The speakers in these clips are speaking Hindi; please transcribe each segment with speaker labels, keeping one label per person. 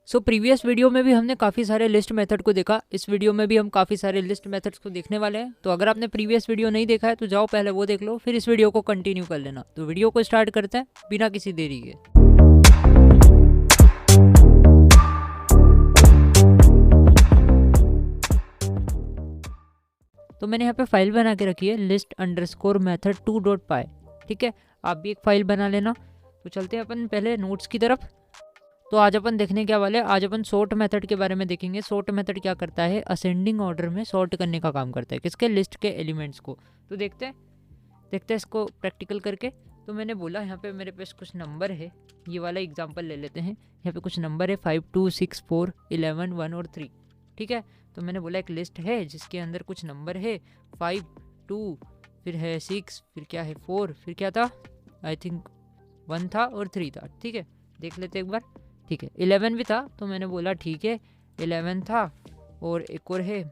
Speaker 1: प्रीवियस वीडियो में भी हमने काफ़ी सारे लिस्ट मेथड को देखा। इस वीडियो में भी हम काफ़ी सारे लिस्ट मेथड्स को देखने वाले हैं। तो अगर आपने प्रीवियस वीडियो नहीं देखा है तो जाओ पहले वो देख लो, फिर इस वीडियो को कंटिन्यू कर लेना। तो वीडियो को स्टार्ट करते हैं बिना किसी देरी के। तो मैंने यहाँ पे फाइल बना के रखी है list_method2.py। ठीक है, आप भी एक फाइल बना लेना। तो चलते हैं अपन पहले नोट्स की तरफ। तो आज अपन देखने क्या वाले, आज अपन सॉर्ट मेथड के बारे में देखेंगे। सॉर्ट मेथड क्या करता है, असेंडिंग ऑर्डर में सॉर्ट करने का काम करता है। किसके, लिस्ट के एलिमेंट्स को। तो देखते हैं इसको प्रैक्टिकल करके। तो मैंने बोला यहाँ पे मेरे पास कुछ नंबर है, ये वाला एग्जांपल ले लेते हैं। यहाँ पे कुछ नंबर है 5 2 6 4 11 1 और 3। ठीक है, तो मैंने बोला एक लिस्ट है जिसके अंदर कुछ नंबर है 5 2, फिर है 6, फिर क्या है 4, फिर क्या था, आई थिंक 1 था और 3 था। ठीक है, देख लेते एक बार। ठीक है, 11 भी था, तो मैंने बोला ठीक है 11 था और एक और है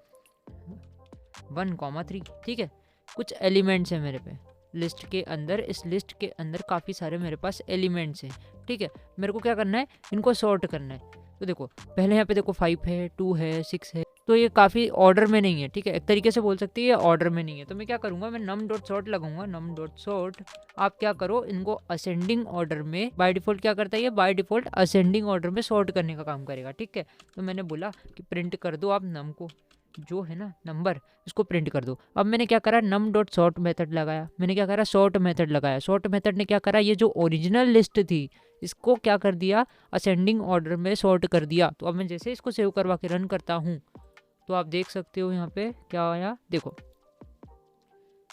Speaker 1: 1, 3। ठीक है, कुछ एलिमेंट्स हैं मेरे पे लिस्ट के अंदर। इस लिस्ट के अंदर काफ़ी सारे मेरे पास एलिमेंट्स हैं। ठीक है, मेरे को क्या करना है, इनको सॉर्ट करना है। तो देखो पहले यहाँ पे देखो 5 है, 2 है, 6 है, तो ये काफ़ी ऑर्डर में नहीं है। ठीक है, एक तरीके से बोल सकते हैं ये ऑर्डर में नहीं है। तो मैं क्या करूँगा, मैं num.sort लगाऊंगा। num.sort आप क्या करो, इनको असेंडिंग ऑर्डर में, बाय डिफ़ॉल्ट क्या करता है ये, बाय डिफ़ॉल्ट असेंडिंग ऑर्डर में सॉर्ट करने का काम करेगा। ठीक है, तो मैंने बोला कि प्रिंट कर दो आप नम को, जो है ना नंबर, इसको प्रिंट कर दो। अब मैंने क्या करा, num.sort मेथड लगाया। मैंने क्या करा, सॉर्ट मेथड लगाया। सॉर्ट मेथड ने क्या करा, ये जो ओरिजिनल लिस्ट थी इसको क्या कर दिया, असेंडिंग ऑर्डर में सॉर्ट कर दिया। तो अब मैं जैसे इसको सेव करवा के रन करता हूँ तो आप देख सकते हो यहाँ पे क्या आया। देखो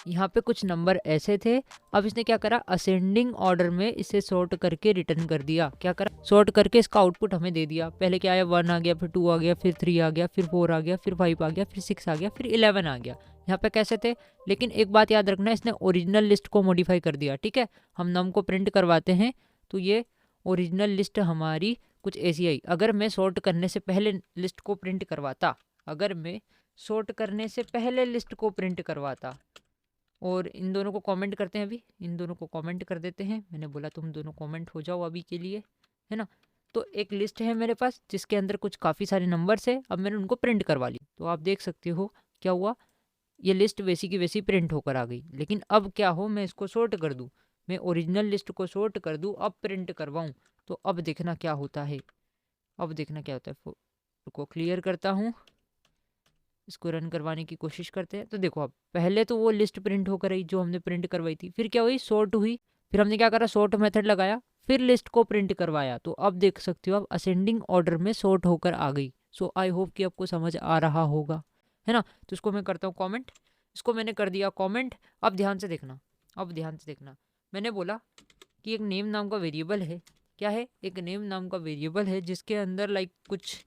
Speaker 1: यहाँ पे कुछ नंबर ऐसे थे, अब इसने क्या करा, असेंडिंग ऑर्डर में इसे सॉर्ट करके रिटर्न कर दिया। क्या करा, सॉर्ट करके इसका आउटपुट हमें दे दिया। पहले क्या आया, 1 आ गया, फिर 2 आ गया, फिर 3 आ गया, फिर 4 आ गया, फिर 5 आ गया, फिर 6 आ गया, फिर 11 आ गया। यहाँ पे कैसे थे, लेकिन एक बात याद रखना, इसने ओरिजिनल लिस्ट को मॉडिफाई कर दिया। ठीक है, हम नम को प्रिंट करवाते हैं तो ये ओरिजिनल लिस्ट हमारी कुछ ऐसी आई। अगर मैं सॉर्ट करने से पहले लिस्ट को प्रिंट करवाता, अगर मैं सॉर्ट करने से पहले लिस्ट को प्रिंट करवाता, और इन दोनों को कमेंट करते हैं, अभी इन दोनों को कमेंट कर देते हैं। मैंने बोला तुम दोनों कमेंट हो जाओ अभी के लिए, है ना। तो एक लिस्ट है मेरे पास जिसके अंदर कुछ काफ़ी सारे नंबर्स है। अब मैंने उनको प्रिंट करवा ली, तो आप देख सकते हो क्या हुआ, ये लिस्ट वैसी की वैसी प्रिंट होकर आ गई। लेकिन अब क्या हो, मैं इसको सॉर्ट कर दूँ, मैं ओरिजिनल लिस्ट को सॉर्ट कर दूँ, अब प्रिंट करवाऊँ, तो अब देखना क्या होता है। अब देखना क्या होता है, को क्लियर करता हूँ, इसको रन करवाने की कोशिश करते हैं। तो देखो अब पहले तो वो लिस्ट प्रिंट होकर आई जो हमने प्रिंट करवाई थी, फिर क्या हुई, सॉर्ट हुई, फिर हमने क्या करा, सॉर्ट मेथड लगाया, फिर लिस्ट को प्रिंट करवाया। तो अब देख सकते हो अब असेंडिंग ऑर्डर में सॉर्ट होकर आ गई। सो आई होप कि आपको समझ आ रहा होगा, है ना। तो इसको मैं करता हूँ कॉमेंट, इसको मैंने कर दिया कॉमेंट। अब ध्यान से देखना, अब ध्यान से देखना, मैंने बोला कि एक नेम नाम का वेरिएबल है। क्या है, एक नेम नाम का वेरिएबल है जिसके अंदर लाइक कुछ,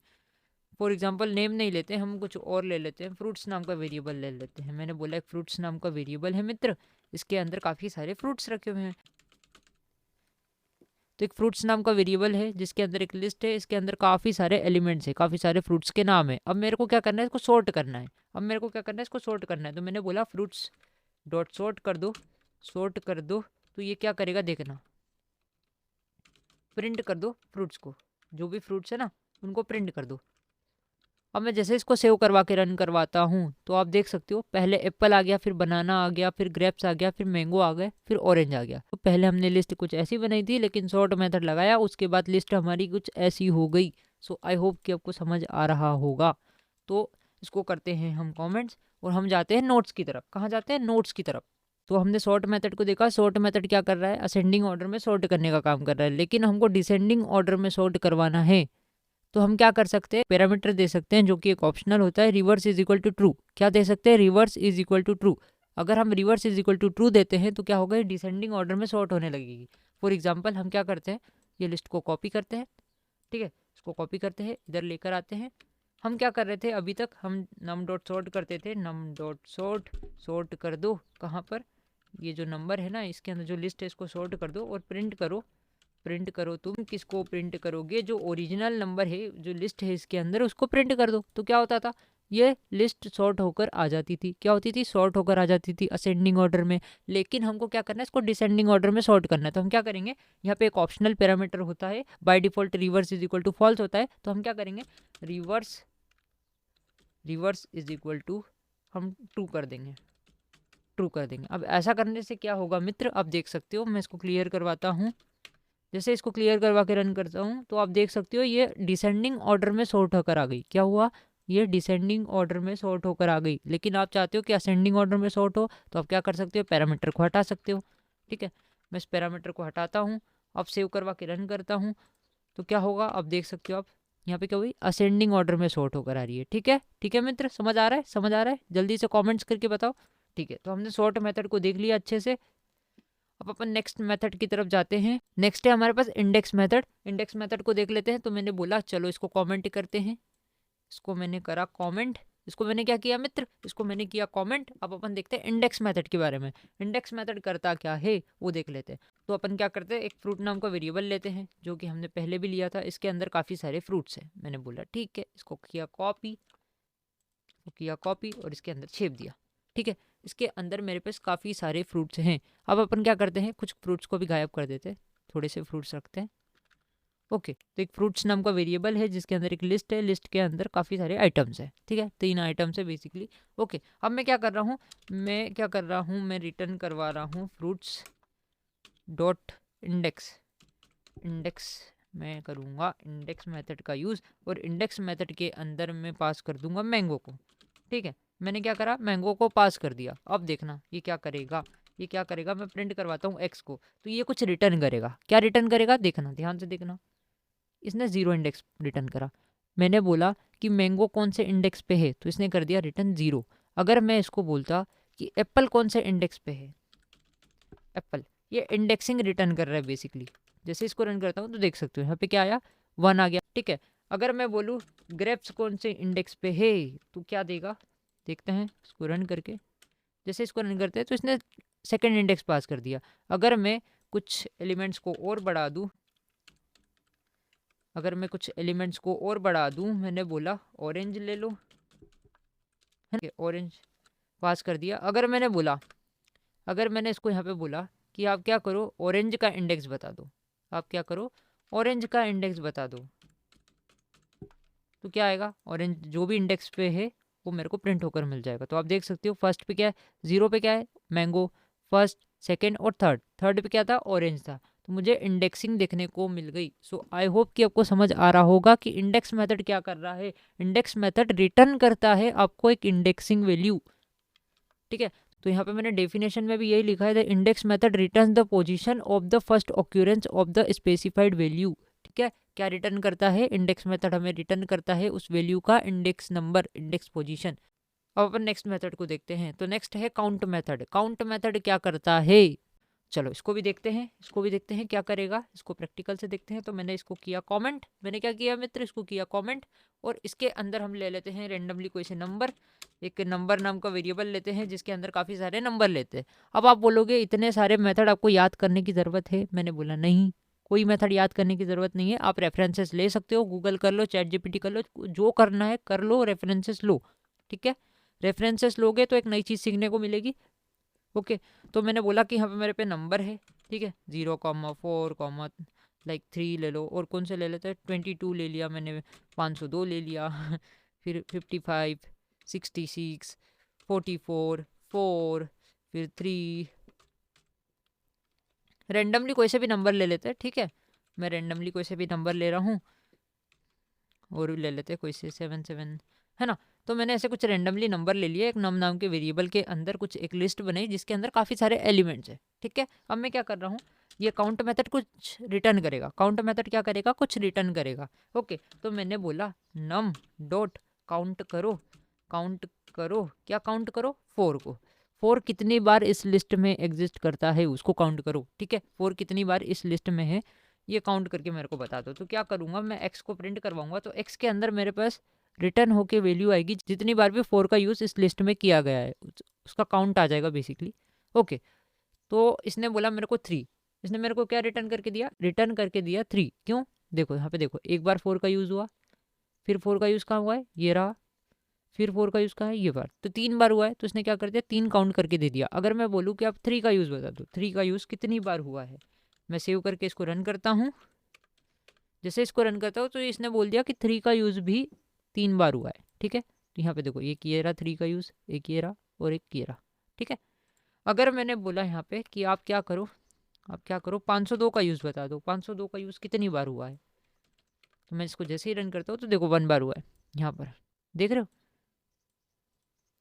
Speaker 1: फॉर एग्जाम्पल नेम नहीं लेते हम, कुछ और ले लेते हैं, फ्रूट्स नाम का वेरिएबल ले लेते हैं। मैंने बोला एक फ्रूट्स नाम का वेरिएबल है मित्र, इसके अंदर काफ़ी सारे फ्रूट्स रखे हुए हैं। तो एक फ्रूट्स नाम का वेरिएबल है जिसके अंदर एक लिस्ट है, इसके अंदर काफ़ी सारे एलिमेंट्स है, काफ़ी सारे फ्रूट्स के नाम है। अब मेरे को क्या करना है, इसको सॉर्ट करना है। अब मेरे को क्या करना है, इसको सॉर्ट करना है। तो मैंने बोला फ्रूट्स डॉट सॉर्ट कर दो, सॉर्ट कर दो। तो ये क्या करेगा देखना, प्रिंट कर दो फ्रूट्स को, जो भी फ्रूट्स है ना उनको प्रिंट कर दो। अब मैं जैसे इसको सेव करवा के रन करवाता हूँ तो आप देख सकते हो पहले एप्पल आ गया, फिर बनाना आ गया, फिर ग्रेप्स आ गया, फिर मैंगो आ गए, फिर ऑरेंज आ गया। तो पहले हमने लिस्ट कुछ ऐसी बनाई थी, लेकिन सॉर्ट मेथड लगाया, उसके बाद लिस्ट हमारी कुछ ऐसी हो गई। सो आई होप कि आपको समझ आ रहा होगा। तो इसको करते हैं हम कॉमेंट्स और हम जाते हैं नोट्स की तरफ। कहाँ जाते हैं, नोट्स की तरफ। तो हमने सॉर्ट मेथड को देखा, सॉर्ट मेथड क्या कर रहा है, असेंडिंग ऑर्डर में सॉर्ट करने का काम कर रहा है, लेकिन हमको डिसेंडिंग ऑर्डर में सॉर्ट करवाना है। तो हम क्या कर सकते हैं, पैरामीटर दे सकते हैं जो कि एक ऑप्शनल होता है, reverse is equal to true. क्या दे सकते हैं, reverse is equal to true. अगर हम reverse is equal to true देते हैं तो क्या होगा, डिसेंडिंग ऑर्डर में सॉर्ट होने लगेगी। फॉर एग्जाम्पल हम क्या करते हैं, ये लिस्ट को कॉपी करते हैं। ठीक है, इसको कॉपी करते हैं, इधर लेकर आते हैं। हम क्या कर रहे थे अभी तक, हम नम डॉट सॉर्ट करते थे, नम डॉट सॉर्ट, सॉर्ट कर दो कहाँ पर, ये जो नंबर है ना इसके अंदर जो लिस्ट है इसको सॉर्ट कर दो और प्रिंट करो। प्रिंट करो, तुम किसको प्रिंट करोगे, जो ओरिजिनल नंबर है जो लिस्ट है इसके अंदर उसको प्रिंट कर दो। तो क्या होता था, ये लिस्ट सॉर्ट होकर आ जाती थी। क्या होती थी? सॉर्ट होकर आ जाती थी असेंडिंग ऑर्डर में। लेकिन हमको क्या करना है, इसको डिसेंडिंग ऑर्डर में सॉर्ट करना है। तो हम क्या करेंगे, यहाँ पे एक ऑप्शनल पैरामीटर होता है, by default reverse is equal to false होता है। तो हम क्या करेंगे, रिवर्स इज इक्वल टू हम ट्रू कर देंगे, ट्रू कर देंगे। अब ऐसा करने से क्या होगा मित्र, आप देख सकते हो, मैं इसको क्लियर करवाता हूँ। जैसे इसको क्लियर करवा के रन करता हूँ तो आप देख सकते हो ये डिसेंडिंग ऑर्डर में सॉर्ट होकर आ गई। क्या हुआ, ये डिसेंडिंग ऑर्डर में सॉर्ट होकर आ गई। लेकिन आप चाहते हो कि असेंडिंग ऑर्डर में सॉर्ट हो, तो आप क्या कर सकते हो, पैरामीटर को हटा सकते हो। ठीक है, मैं इस पैरामीटर को हटाता हूँ, अब सेव करवा के रन करता हूँ। तो क्या होगा, आप देख सकते हो, आप यहाँ पे क्या हुई, असेंडिंग ऑर्डर में सॉर्ट होकर आ रही है। ठीक है, ठीक है मित्र, समझ आ रहा है, समझ आ रहा है, जल्दी से कमेंट्स करके बताओ। ठीक है, तो हमने सॉर्ट मेथड को देख लिया अच्छे से। अब अपन नेक्स्ट मेथड की तरफ जाते हैं। नेक्स्ट है हमारे पास इंडेक्स मेथड। इंडेक्स मेथड को देख लेते हैं। तो मैंने बोला चलो इसको कमेंट करते हैं, इसको मैंने करा कमेंट। इसको मैंने क्या किया मित्र, इसको मैंने किया कमेंट। अब अपन देखते हैं इंडेक्स मेथड के बारे में। इंडेक्स मेथड करता क्या है वो देख लेते हैं। तो अपन क्या करते हैं, एक फ्रूट नाम का वेरिएबल लेते हैं, जो कि हमने पहले भी लिया था। इसके अंदर काफ़ी सारे फ्रूट्स हैं। मैंने बोला ठीक है, इसको किया कॉपी और इसके अंदर छेप दिया। ठीक है, इसके अंदर मेरे पास काफ़ी सारे फ्रूट्स हैं। अब अपन क्या करते हैं, कुछ फ्रूट्स को भी गायब कर देते हैं, थोड़े से फ्रूट्स रखते हैं। ओके, तो एक फ्रूट्स नाम का वेरिएबल है जिसके अंदर एक लिस्ट है। लिस्ट के अंदर काफ़ी सारे आइटम्स है। ठीक है, 3 आइटम्स है बेसिकली। ओके, अब मैं क्या कर रहा हूँ, मैं रिटर्न करवा रहा हूँ फ्रूट्स डॉट इंडेक्स मैं करूँगा इंडेक्स मेथड का यूज़, और इंडेक्स मेथड के अंदर मैं पास कर दूंगा मैंगो को। ठीक है, मैंने क्या करा, मैंगो को पास कर दिया। अब देखना ये क्या करेगा, मैं प्रिंट करवाता हूँ एक्स को, तो ये कुछ रिटर्न करेगा। क्या रिटर्न करेगा, देखना, ध्यान से देखना। इसने 0 इंडेक्स रिटर्न करा। मैंने बोला कि मैंगो कौन से इंडेक्स पे है, तो इसने कर दिया रिटर्न 0। अगर मैं इसको बोलता कि एप्पल कौन से इंडेक्स पे है, एप्पल, ये इंडेक्सिंग रिटर्न कर रहा है बेसिकली। जैसे इसको रन करता हूँ तो देख सकते हो यहाँ पे क्या आया, 1 आ गया। ठीक है, अगर मैं बोलूँ ग्रेप्स कौन से इंडेक्स पे है, तो क्या देगा, देखते हैं इसको रन करके। जैसे इसको रन करते हैं तो इसने सेकंड इंडेक्स पास कर दिया। अगर मैं कुछ एलिमेंट्स को और बढ़ा दूँ, मैंने बोला ऑरेंज ले लो, है ऑरेंज पास कर दिया। अगर मैंने इसको यहाँ पे बोला कि आप क्या करो, ऑरेंज का इंडेक्स बता दो, तो क्या आएगा, ऑरेंज जो भी इंडेक्स पे है वो मेरे को प्रिंट होकर मिल जाएगा। तो आप देख सकते हो फर्स्ट पे क्या है, 0 पे क्या है, मैंगो, फर्स्ट, सेकंड और थर्ड पे क्या था, ऑरेंज था। तो मुझे इंडेक्सिंग देखने को मिल गई। सो आई होप कि आपको समझ आ रहा होगा कि इंडेक्स मेथड क्या कर रहा है। इंडेक्स मेथड रिटर्न करता है आपको एक इंडेक्सिंग वैल्यू। ठीक है, तो यहाँ पे मैंने डेफिनेशन में भी यही लिखा है, the index method return the position of the first occurrence of the specified value. ठीक है, क्या रिटर्न करता है, इंडेक्स मेथड हमें रिटर्न करता है उस वैल्यू का इंडेक्स नंबर, इंडेक्स पोजीशन। अब अपन नेक्स्ट मेथड को देखते हैं। तो नेक्स्ट है काउंट मेथड। काउंट मेथड क्या करता है, चलो इसको भी देखते हैं क्या करेगा। इसको प्रैक्टिकल से देखते हैं। तो मैंने इसको किया कमेंट, मैंने क्या किया मित्र, इसको किया कमेंट, और इसके अंदर हम ले लेते हैं रेंडमली कोई से नंबर। एक नंबर नाम का वेरिएबल लेते हैं जिसके अंदर काफ़ी सारे नंबर लेते हैं। अब आप बोलोगे इतने सारे मेथड आपको याद करने की ज़रूरत है। मैंने बोला नहीं, कोई मेथड याद करने की ज़रूरत नहीं है। आप रेफरेंसेस ले सकते हो, गूगल कर लो, चैट जीपीटी कर लो, जो करना है कर लो, रेफरेंसेस लो। ठीक है, रेफरेंसेस लोगे तो एक नई चीज़ सीखने को मिलेगी। ओके, तो मैंने बोला कि यहाँ पे मेरे पे नंबर है। ठीक है, 0,4, लाइक 3 ले लो, और कौन से ले लेते हैं, 22 ले लिया मैंने, 502 ले लिया फिर 55, 66, 44, 4, फिर 3, रेंडमली कोई से भी नंबर ले लेते हैं। ठीक है, मैं रेंडमली कोई से भी नंबर ले रहा हूँ, और ले लेते हैं कोई से 7, है ना। तो मैंने ऐसे कुछ रेंडमली नंबर ले लिए, एक नाम के वेरिएबल के अंदर कुछ एक लिस्ट बनाई जिसके अंदर काफ़ी सारे एलिमेंट्स है। ठीक है, अब मैं क्या कर रहा हूँ, ये काउंट मेथड कुछ रिटर्न करेगा। काउंट मेथड क्या करेगा, कुछ रिटर्न करेगा। ओके, तो मैंने बोला नम डॉट काउंट करो, क्या काउंट करो, 4 को। 4 कितनी बार इस लिस्ट में एग्जिस्ट करता है उसको काउंट करो। ठीक है, 4 कितनी बार इस लिस्ट में है ये काउंट करके मेरे को बता दो। तो क्या करूँगा, मैं एक्स को प्रिंट करवाऊंगा, तो एक्स के अंदर मेरे पास रिटर्न होके वैल्यू आएगी जितनी बार भी 4 का यूज़ इस लिस्ट में किया गया है, उसका काउंट आ जाएगा बेसिकली। ओके, तो इसने बोला मेरे को 3, इसने मेरे को क्या रिटर्न करके दिया, 3। क्यों, देखो यहाँ पे देखो, एक बार 4 का यूज़ हुआ, फिर 4 का यूज़ कहाँ हुआ है, ये रहा, फिर 4 का यूज़ कहाँ है, ये बार, तो 3 बार हुआ है, तो इसने क्या कर दिया, 3 काउंट करके दे दिया। अगर मैं बोलूँ कि आप 3 का यूज़ बता दो, 3 का यूज़ कितनी बार हुआ है, मैं सेव करके इसको रन करता हूँ। जैसे इसको रन करता हूँ तो इसने बोल दिया कि 3 का यूज़ भी 3 बार हुआ है, ठीक है। तो यहाँ पे देखो, एक ये रहा 3 का यूज़, एक ये रहा और एक ये रहा, ठीक है। अगर मैंने बोला यहाँ पे कि आप क्या करो, 502 का यूज़ बता दो, 502 का यूज़ कितनी बार हुआ है, तो मैं इसको जैसे ही रन करता हूँ तो देखो 1 बार हुआ है, यहाँ पर देख रहे हो।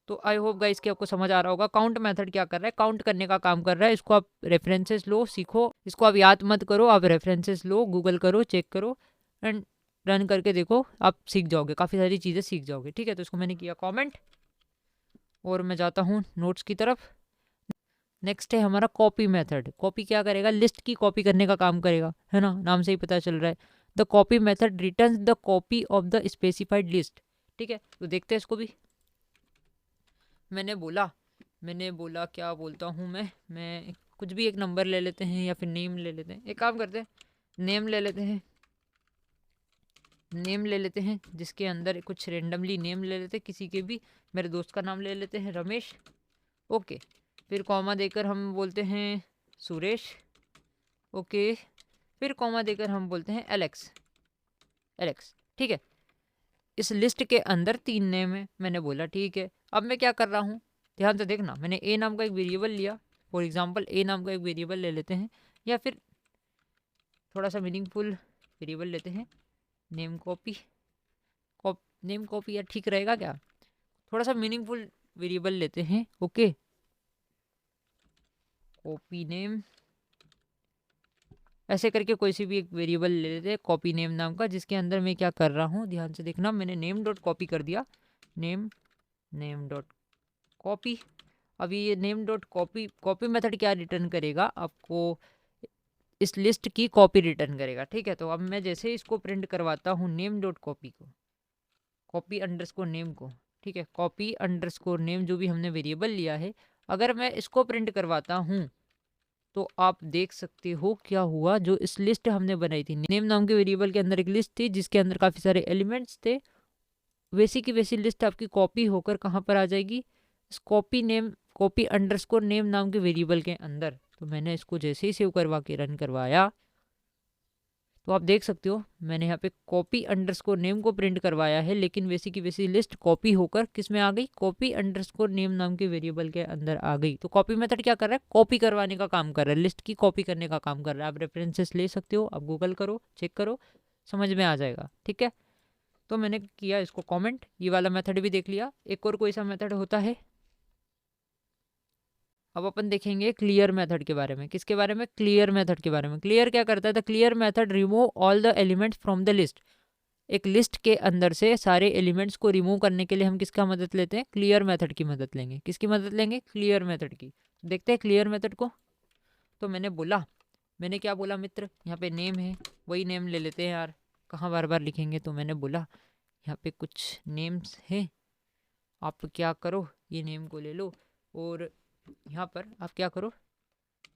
Speaker 1: तो आई होप गाइस कि आपको समझ आ रहा होगा काउंट मेथड क्या कर रहा है, काउंट करने का काम कर रहा है। इसको आप रेफरेंसेस लो, सीखो, इसको आप याद मत करो, आप रेफरेंसेस लो, गूगल करो, चेक करो एंड रन करके देखो, आप सीख जाओगे, काफ़ी सारी चीज़ें सीख जाओगे, ठीक है। तो इसको मैंने किया कमेंट और मैं जाता हूँ नोट्स की तरफ। नेक्स्ट है हमारा कॉपी मेथड। कॉपी क्या करेगा, लिस्ट की कॉपी करने का काम करेगा, है ना, नाम से ही पता चल रहा है। The copy method returns the copy of the specified list, ठीक है। तो देखते हैं इसको भी। मैंने बोला क्या बोलता हूँ मैं कुछ भी एक नंबर ले लेते हैं या फिर नेम ले लेते हैं। एक काम करते हैं, नेम ले लेते हैं जिसके अंदर कुछ रेंडमली नेम ले लेते हैं, किसी के भी, मेरे दोस्त का नाम ले लेते हैं रमेश, ओके। फिर कॉमा देकर हम बोलते हैं सुरेश, ओके। फिर कॉमा देकर हम बोलते हैं एलेक्स, ठीक है। इस लिस्ट के अंदर 3 नेम है, मैंने बोला ठीक है। अब मैं क्या कर रहा हूँ, ध्यान से देखना, मैंने ए नाम का एक वेरिएबल लिया, फॉर एग्जांपल ए नाम का एक वेरिएबल ले लेते हैं, या फिर थोड़ा सा मीनिंगफुल वेरिएबल लेते हैं, नेम कॉपी, नेम कॉपी यार ठीक रहेगा क्या, थोड़ा सा मीनिंगफुल वेरिएबल लेते हैं, ओके। कॉपी नेम, ऐसे करके कोई सी भी एक वेरिएबल ले लेते हैं कॉपी नेम नाम का, जिसके अंदर मैं क्या कर रहा हूँ, ध्यान से देखना, मैंने नेम डॉट कॉपी कर दिया, नेम डॉट कॉपी। अभी ये नेम डॉट कॉपी मेथड क्या रिटर्न करेगा, आपको इस लिस्ट की कॉपी रिटर्न करेगा, ठीक है। तो अब मैं जैसे इसको प्रिंट करवाता हूँ नेम डॉट कॉपी को, कॉपी अंडरस्कोर नेम को, ठीक है, कॉपी अंडरस्कोर नेम जो भी हमने वेरिएबल लिया है, अगर मैं इसको प्रिंट करवाता हूँ तो आप देख सकते हो क्या हुआ। जो इस लिस्ट हमने बनाई थी, नेम नाम के वेरिएबल के अंदर एक लिस्ट थी जिसके अंदर काफ़ी सारे एलिमेंट्स थे, वैसी की वैसी लिस्ट आपकी कॉपी होकर कहाँ पर आ जाएगी, इस कॉपी अंडरस्कोर नेम नाम के वेरिएबल के अंदर। तो मैंने इसको जैसे ही सेव करवा के रन करवाया तो आप देख सकते हो मैंने यहाँ पे कॉपी अंडरस्कोर नेम को प्रिंट करवाया है, लेकिन वैसी की वैसी लिस्ट कॉपी होकर किस में आ गई, कॉपी अंडरस्कोर नेम नाम के वेरिएबल के अंदर आ गई। तो कॉपी मेथड क्या कर रहा है, कॉपी करवाने का काम कर रहा है, लिस्ट की कॉपी करने का काम कर रहा है। आप रेफरेंसेस ले सकते हो, आप गूगल करो, चेक करो, समझ में आ जाएगा, ठीक है। तो मैंने किया इसको कमेंट, ये वाला मेथड भी देख लिया। एक और कोई सा मेथड होता है, अब अपन देखेंगे क्लियर मेथड के बारे में। किसके बारे में, क्लियर मेथड के बारे में। क्लियर क्या करता है, the clear method remove all the elements from the list. एक लिस्ट के अंदर से सारे एलिमेंट्स को रिमूव करने के लिए हम किसका मदद लेते हैं, क्लियर मेथड की मदद लेंगे। किसकी मदद लेंगे, क्लियर मेथड की। देखते हैं क्लियर मेथड को। तो मैंने क्या बोला मित्र, यहाँ पे नेम है, वही नेम ले लेते हैं यार, कहाँ बार बार लिखेंगे। तो मैंने बोला यहाँ पे कुछ नेम्स हैं, आप क्या करो, ये नेम को ले लो और यहाँ पर आप क्या करो,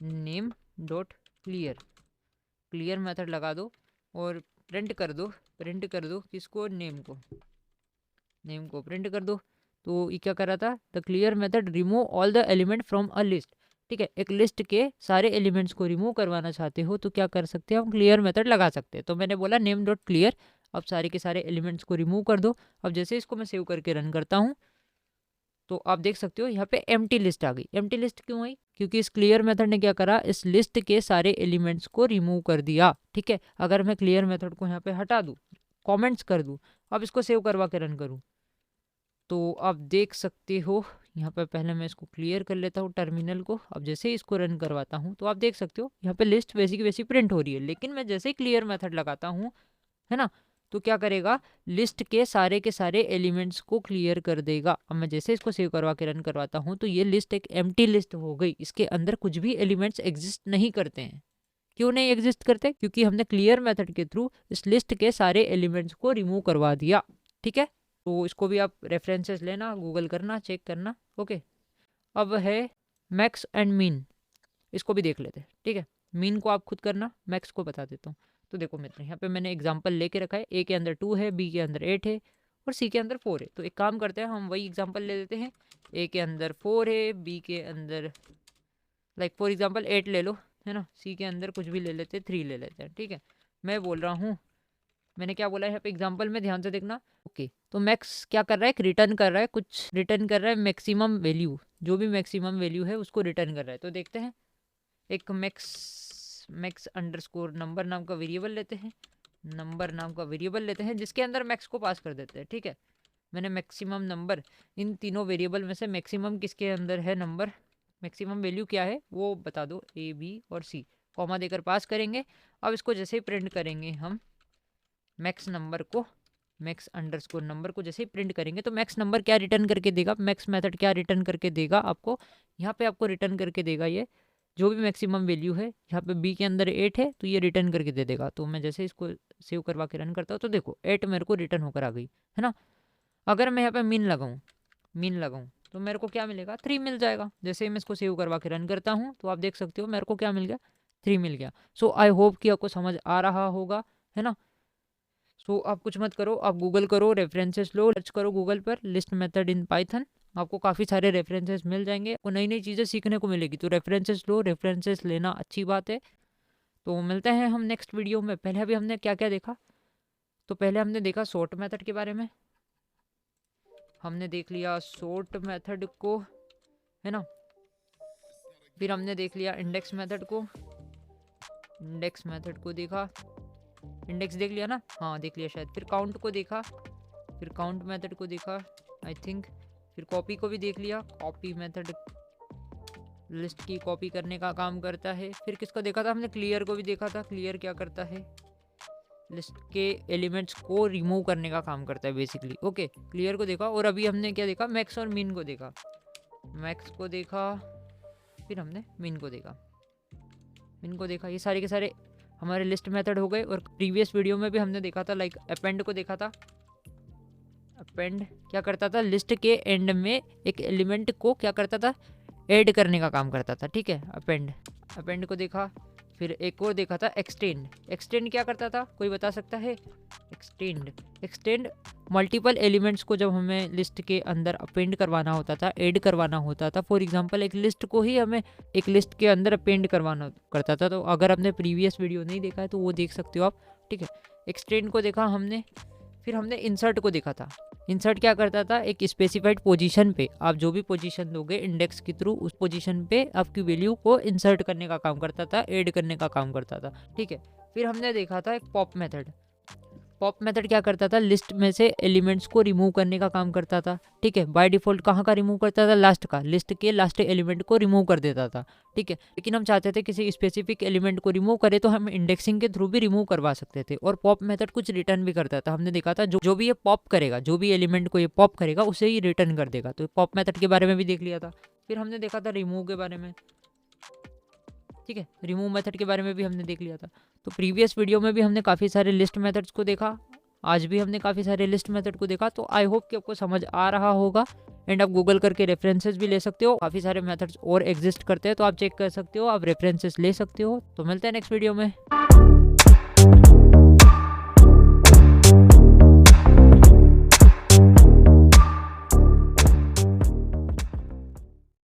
Speaker 1: नेम डॉट क्लियर मेथड लगा दो और प्रिंट कर दो किसको, नेम को प्रिंट कर दो। तो ये क्या कर रहा था, the clear method remove all the element from a list, ठीक है। एक लिस्ट के सारे एलिमेंट्स को रिमूव करवाना चाहते हो तो क्या कर सकते हैं, हम क्लियर मेथड लगा सकते हैं। तो मैंने बोला नेम डॉट क्लियर, अब सारे के सारे एलिमेंट्स को रिमूव कर दो। अब जैसे इसको मैं सेव करके रन करता हूँ तो आप देख सकते हो यहाँ पे एम्प्टी लिस्ट आ गई। एम्प्टी लिस्ट क्यों आई, क्योंकि इस क्लियर मेथड ने क्या करा, इस लिस्ट के सारे एलिमेंट्स को रिमूव कर दिया, ठीक है। अगर मैं क्लियर मेथड को यहाँ पे हटा दूँ, कमेंट्स कर दूँ, अब इसको सेव करवा के रन करूँ तो आप देख सकते हो यहाँ पे, पहले मैं इसको क्लियर कर लेता हूँ टर्मिनल को। अब जैसे ही इसको रन करवाता हूँ तो आप देख सकते हो यहाँ पे लिस्ट वैसी की वैसी प्रिंट हो रही है, लेकिन मैं जैसे ही क्लियर मेथड लगाता हूँ, है ना, तो क्या करेगा, लिस्ट के सारे एलिमेंट्स को क्लियर कर देगा। अब मैं जैसे इसको सेव करवा के रन करवाता हूँ तो ये लिस्ट एक एम्प्टी लिस्ट हो गई, इसके अंदर कुछ भी एलिमेंट्स एग्जिस्ट नहीं करते हैं। क्यों नहीं एग्जिस्ट करते, क्योंकि हमने क्लियर मेथड के थ्रू इस लिस्ट के सारे एलिमेंट्स को रिमूव करवा दिया, ठीक है। तो इसको भी आप रेफरेंसेस लेना, गूगल करना, चेक करना, ओके। अब है मैक्स एंड मीन, इसको भी देख लेते हैं, ठीक है। मीन को आप खुद करना, मैक्स को बता देता हूँ। तो देखो मित्र, यहाँ पे मैंने एग्जांपल लेके रखा है, ए के अंदर 2 है, बी के अंदर 8 है और सी के अंदर 4 है। तो एक काम करते हैं, हम वही एग्जांपल ले लेते हैं, ए के अंदर 4 है, बी के अंदर लाइक फॉर एग्जांपल 8 ले लो, है ना, सी के अंदर कुछ भी ले लेते हैं, 3 ले लेते हैं, ठीक है। मैं बोल रहा हूँ, मैंने क्या बोला है यहाँ पे एग्जांपल में, ध्यान से देखना। ओके, तो मैक्स क्या कर रहा है, रिटर्न कर रहा है, कुछ रिटर्न कर रहा है, मैक्सिमम वैल्यू, जो भी मैक्सिमम वैल्यू है उसको रिटर्न कर रहा है। तो देखते हैं, एक मैक्स अंडरस्कोर नंबर नाम का वेरिएबल लेते हैं, नंबर नाम का वेरिएबल लेते हैं जिसके अंदर मैक्स को पास कर देते हैं, ठीक है। मैंने मैक्सिमम नंबर, इन तीनों वेरिएबल में से मैक्सिमम किसके अंदर है नंबर, मैक्सिमम वैल्यू क्या है वो बता दो, ए बी और सी, कॉमा देकर पास करेंगे। अब इसको जैसे ही प्रिंट करेंगे हम मैक्स नंबर को, मैक्स अंडरस्कोर नंबर को जैसे ही प्रिंट करेंगे तो मैक्स नंबर क्या रिटर्न करके देगा, मैक्स मेथड क्या रिटर्न करके देगा आपको, यहाँ पे आपको रिटर्न करके देगा ये जो भी मैक्सिमम वैल्यू है। यहाँ पे बी के अंदर 8 है तो ये रिटर्न करके दे देगा। तो मैं जैसे इसको सेव करवा के रन करता हूँ तो देखो 8 मेरे को रिटर्न होकर आ गई, है ना। अगर मैं यहाँ पे मीन लगाऊँ तो मेरे को क्या मिलेगा, 3 मिल जाएगा। जैसे ही मैं इसको सेव करवा के रन करता हूँ तो आप देख सकते हो मेरे को क्या मिल गया, 3 मिल गया। सो आई होप कि आपको समझ आ रहा होगा, है ना। सो आप कुछ मत करो, आप गूगल करो, रेफरेंसेस लो, सर्च करो गूगल पर लिस्ट मेथड इन पाइथन, आपको काफ़ी सारे रेफरेंसेस मिल जाएंगे, आपको नई नई चीज़ें सीखने को मिलेगी। तो रेफरेंसेस लो, रेफरेंसेस लेना अच्छी बात है। तो मिलते हैं हम नेक्स्ट वीडियो में। पहले अभी हमने क्या क्या देखा, तो पहले हमने देखा सॉर्ट मेथड के बारे में, हमने देख लिया सॉर्ट मेथड को, है ना। फिर हमने देख लिया इंडेक्स मेथड को, इंडेक्स मेथड को देखा, इंडेक्स देख लिया ना, हाँ देख लिया शायद। फिर काउंट को देखा, फिर काउंट मेथड को देखा आई थिंक। फिर कॉपी को भी देख लिया, कॉपी मेथड लिस्ट की कॉपी करने का काम करता है। फिर किसको देखा था हमने, क्लियर को भी देखा था, क्लियर क्या करता है, लिस्ट के एलिमेंट्स को रिमूव करने का काम करता है बेसिकली। ओके, क्लियर को देखा। और अभी हमने क्या देखा, मैक्स और मीन को देखा, मैक्स को देखा, फिर हमने मीन को देखा, मीन को देखा। ये सारे के सारे हमारे लिस्ट मेथड हो गए। और प्रीवियस वीडियो में भी हमने देखा था लाइक अपेंड को देखा था। अपेंड क्या करता था, लिस्ट के एंड में एक एलिमेंट को क्या करता था, ऐड करने का काम करता था, ठीक है। अपेंड, अपेंड को देखा। फिर एक और देखा था एक्सटेंड, एक्सटेंड क्या करता था, कोई बता सकता है। एक्सटेंड, एक्सटेंड मल्टीपल एलिमेंट्स को जब हमें लिस्ट के अंदर अपेंड करवाना होता था, ऐड करवाना होता था, फॉर एग्जांपल एक लिस्ट को ही हमें एक लिस्ट के अंदर अपेंड करवाना करता था। तो अगर आपने प्रीवियस वीडियो नहीं देखा है तो वो देख सकते हो आप, ठीक है। एक्सटेंड को देखा हमने। फिर हमने इंसर्ट को देखा था। इंसर्ट क्या करता था, एक स्पेसिफाइड पोजीशन पे आप जो भी पोजीशन दोगे इंडेक्स के थ्रू, उस पोजीशन पे आपकी वैल्यू को इंसर्ट करने का काम करता था, ऐड करने का काम करता था, ठीक है। फिर हमने देखा था एक पॉप मेथड। पॉप मेथड क्या करता था, लिस्ट में से एलिमेंट्स को रिमूव करने का काम करता था, ठीक है। बाय डिफॉल्ट कहाँ का रिमूव करता था, लास्ट का, लिस्ट के लास्ट एलिमेंट को रिमूव कर देता था, ठीक है। लेकिन हम चाहते थे किसी स्पेसिफिक एलिमेंट को रिमूव करे तो हम इंडेक्सिंग के थ्रू भी रिमूव करवा सकते थे। और पॉप मेथड कुछ रिटर्न भी करता था। हमने देखा था जो भी ये पॉप करेगा, जो भी एलिमेंट को ये पॉप करेगा उसे ही रिटर्न कर देगा। तो पॉप मेथड के बारे में भी देख लिया था। फिर हमने देखा था रिमूव के बारे में, ठीक है। रिमूव मेथड के बारे में भी हमने देख लिया था। तो प्रीवियस वीडियो में भी हमने काफ़ी सारे लिस्ट मेथड्स को देखा, आज भी हमने काफ़ी सारे लिस्ट मेथड को देखा। तो आई होप कि आपको समझ आ रहा होगा। एंड आप गूगल करके रेफरेंसेस भी ले सकते हो, काफ़ी सारे मेथड्स और एग्जिस्ट करते हैं तो आप चेक कर सकते हो, आप रेफरेंसेस ले सकते हो। तो मिलते हैं नेक्स्ट वीडियो में।